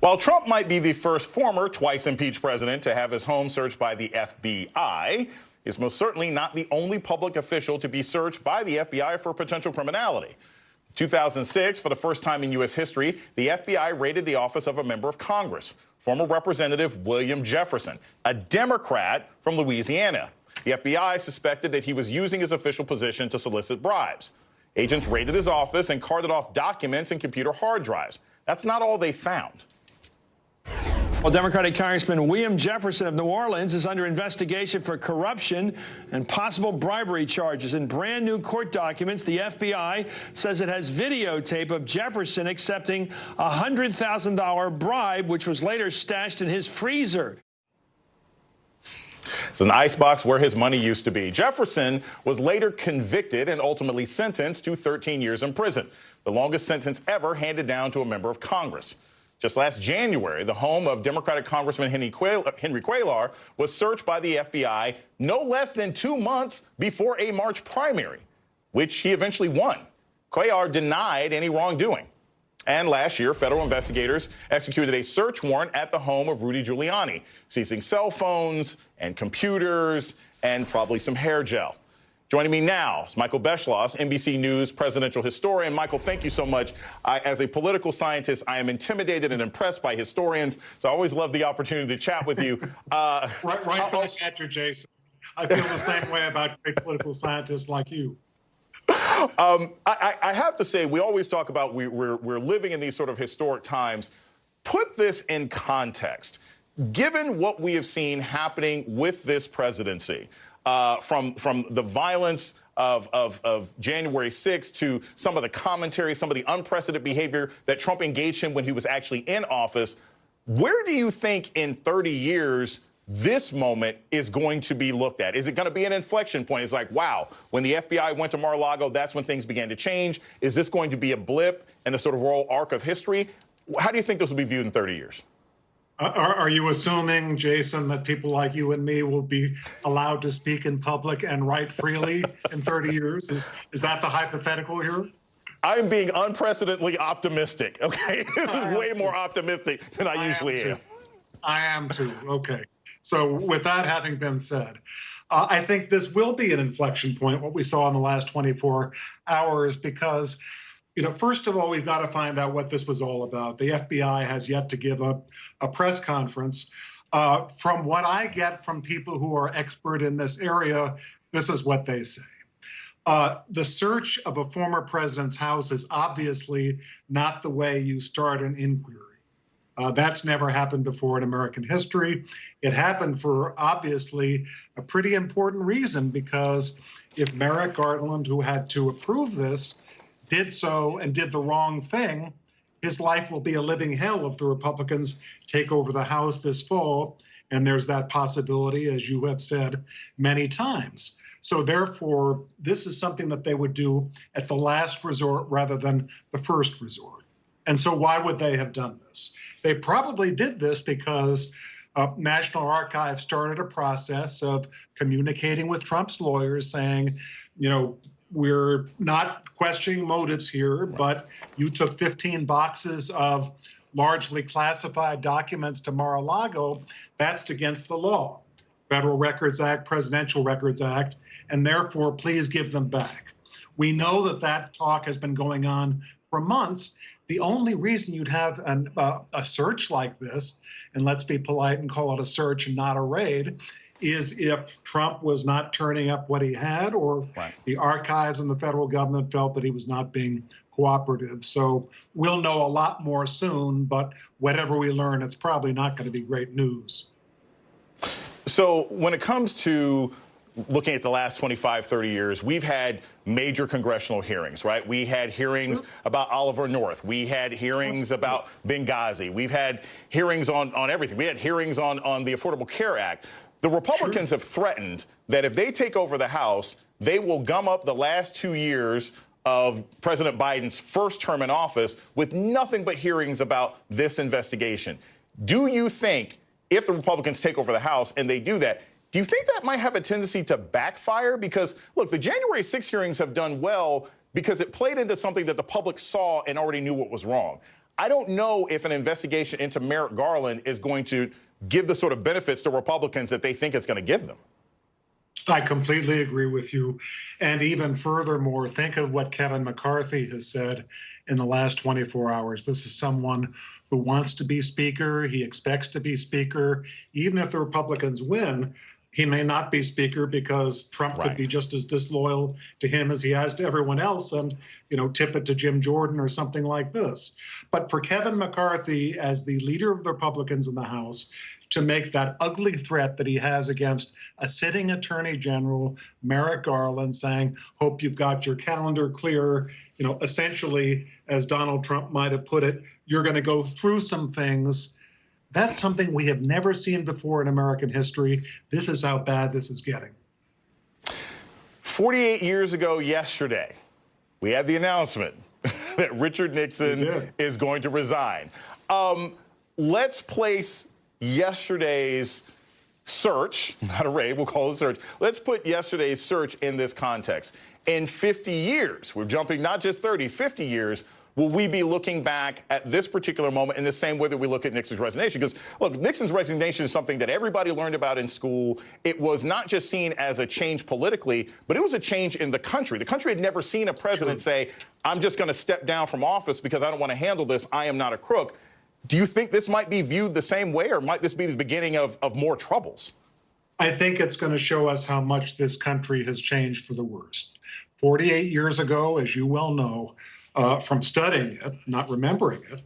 While Trump might be the first former twice impeached president to have his home searched by the FBI, he's most certainly not the only public official to be searched by the FBI for potential criminality. In 2006, for the first time in U.S. history, the FBI raided the office of a member of Congress, former Representative William Jefferson, a Democrat from Louisiana. The FBI suspected that he was using his official position to solicit bribes. Agents raided his office and carted off documents and computer hard drives. That's not all they found. Well, Democratic Congressman William Jefferson of New Orleans is under investigation for corruption and possible bribery charges. In brand new court documents, the FBI says it has videotape of Jefferson accepting a $100,000 bribe, which was later stashed in his freezer. It's an icebox where his money used to be. Jefferson was later convicted and ultimately sentenced to 13 years in prison, the longest sentence ever handed down to a member of Congress. Just last January, the home of Democratic Congressman Henry Cuellar was searched by the FBI no less than 2 months before a March primary, which he eventually won. Cuellar denied any wrongdoing. And last year, federal investigators executed a search warrant at the home of Rudy Giuliani, seizing cell phones and computers and probably some hair gel. Joining me now is Michael Beschloss, NBC News presidential historian. Michael, thank you so much. As a political scientist, I am intimidated and impressed by historians, so I always love the opportunity to chat with you. Right back at you, Jason. I feel the same way about great political scientists like you. I have to say, we always talk about we're living in these sort of historic times. Put this in context. Given what we have seen happening with this presidency, from the violence of January 6th to some of the commentary, some of the unprecedented behavior that Trump engaged in when he was actually in office, where do you think in 30 years this moment is going to be looked at? Is it going to be an inflection point? It's like, wow, when the FBI went to Mar-A-Lago, that's when things began to change. Is this going to be a blip in the sort of royal arc of history? How do you think this will be viewed in 30 years? Are you assuming, Jason, that people like you and me will be allowed to speak in public and write freely in 30 years? Is that the hypothetical here? I'm being unprecedentedly optimistic, okay? This is way more optimistic than I usually am. I am too, okay. So with that having been said, I think this will be an inflection point, what we saw in the last 24 hours, because first of all, we've got to find out what this was all about. The FBI has yet to give a press conference. From what I get from people who are expert in this area, this is what they say. The search of a former president's house is obviously not the way you start an inquiry. That's never happened before in American history. It happened for, obviously, a pretty important reason, because if Merrick Garland, who had to approve this, did so and did the wrong thing, his life will be a living hell if the Republicans take over the House this fall. And there's that possibility, as you have said many times. So therefore, this is something that they would do at the last resort rather than the first resort. And so why would they have done this? They probably did this because National Archives started a process of communicating with Trump's lawyers saying, we're not questioning motives here, but you took 15 boxes of largely classified documents to Mar-a-Lago. That's against the law. Federal Records Act, Presidential Records Act, and therefore, please give them back. We know that talk has been going on for months. The only reason you'd have a search like this, and let's be polite and call it a search and not a raid, is if Trump was not turning up what he had, or the archives and the federal government felt that he was not being cooperative. So we'll know a lot more soon, but whatever we learn, it's probably not going to be great news. So when it comes to looking at the last 25, 30 years, we've had major congressional hearings, right? We had hearings about Oliver North. We had hearings about Benghazi. We've had hearings on everything. We had hearings on the Affordable Care Act. The Republicans have threatened that if they take over the House, they will gum up the last 2 years of President Biden's first term in office with nothing but hearings about this investigation. Do you think if the Republicans take over the House and they do that, do you think that might have a tendency to backfire? Because, look, the January 6 hearings have done well because it played into something that the public saw and already knew what was wrong. I don't know if an investigation into Merrick Garland is going to give the sort of benefits to Republicans that they think it's going to give them. I completely agree with you. And even furthermore, think of what Kevin McCarthy has said in the last 24 hours. This is someone who wants to be Speaker. He expects to be Speaker. Even if the Republicans win, he may not be Speaker because Trump could be just as disloyal to him as he has to everyone else and, tip it to Jim Jordan or something like this. But for Kevin McCarthy, as the leader of the Republicans in the House, to make that ugly threat that he has against a sitting attorney general, Merrick Garland, saying, hope you've got your calendar clear, essentially, as Donald Trump might have put it, you're going to go through some things. That's something we have never seen before in American history. This is how bad this is getting. 48 years ago yesterday, we had the announcement that Richard Nixon is going to resign. Let's place yesterday's search, not a raid, we'll call it a search. Let's put yesterday's search in this context. In 50 years, we're jumping not just 30, 50 years, will we be looking back at this particular moment in the same way that we look at Nixon's resignation? Because, look, Nixon's resignation is something that everybody learned about in school. It was not just seen as a change politically, but it was a change in the country. The country had never seen a president say, I'm just going to step down from office because I don't want to handle this. I am not a crook. Do you think this might be viewed the same way, or might this be the beginning of more troubles? I think it's going to show us how much this country has changed for the worst. 48 years ago, as you well know, from studying it, not remembering it,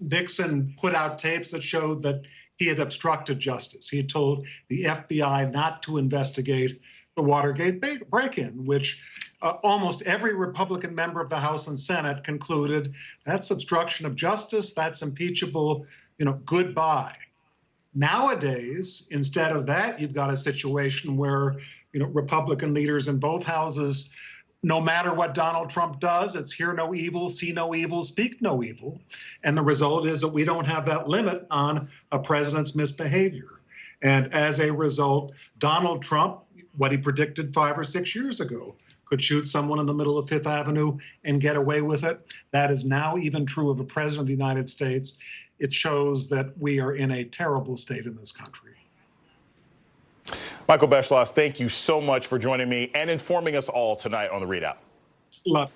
Nixon put out tapes that showed that he had obstructed justice. He had told the FBI not to investigate the Watergate break-in, which almost every Republican member of the House and Senate concluded that's obstruction of justice, that's impeachable, goodbye. Nowadays, instead of that, you've got a situation where, Republican leaders in both houses, no matter what Donald Trump does, it's hear no evil, see no evil, speak no evil. And the result is that we don't have that limit on a president's misbehavior. And as a result, Donald Trump, what he predicted 5 or 6 years ago, could shoot someone in the middle of Fifth Avenue and get away with it. That is now even true of a president of the United States. It shows that we are in a terrible state in this country. Michael Beschloss, thank you so much for joining me and informing us all tonight on The ReidOut. Love.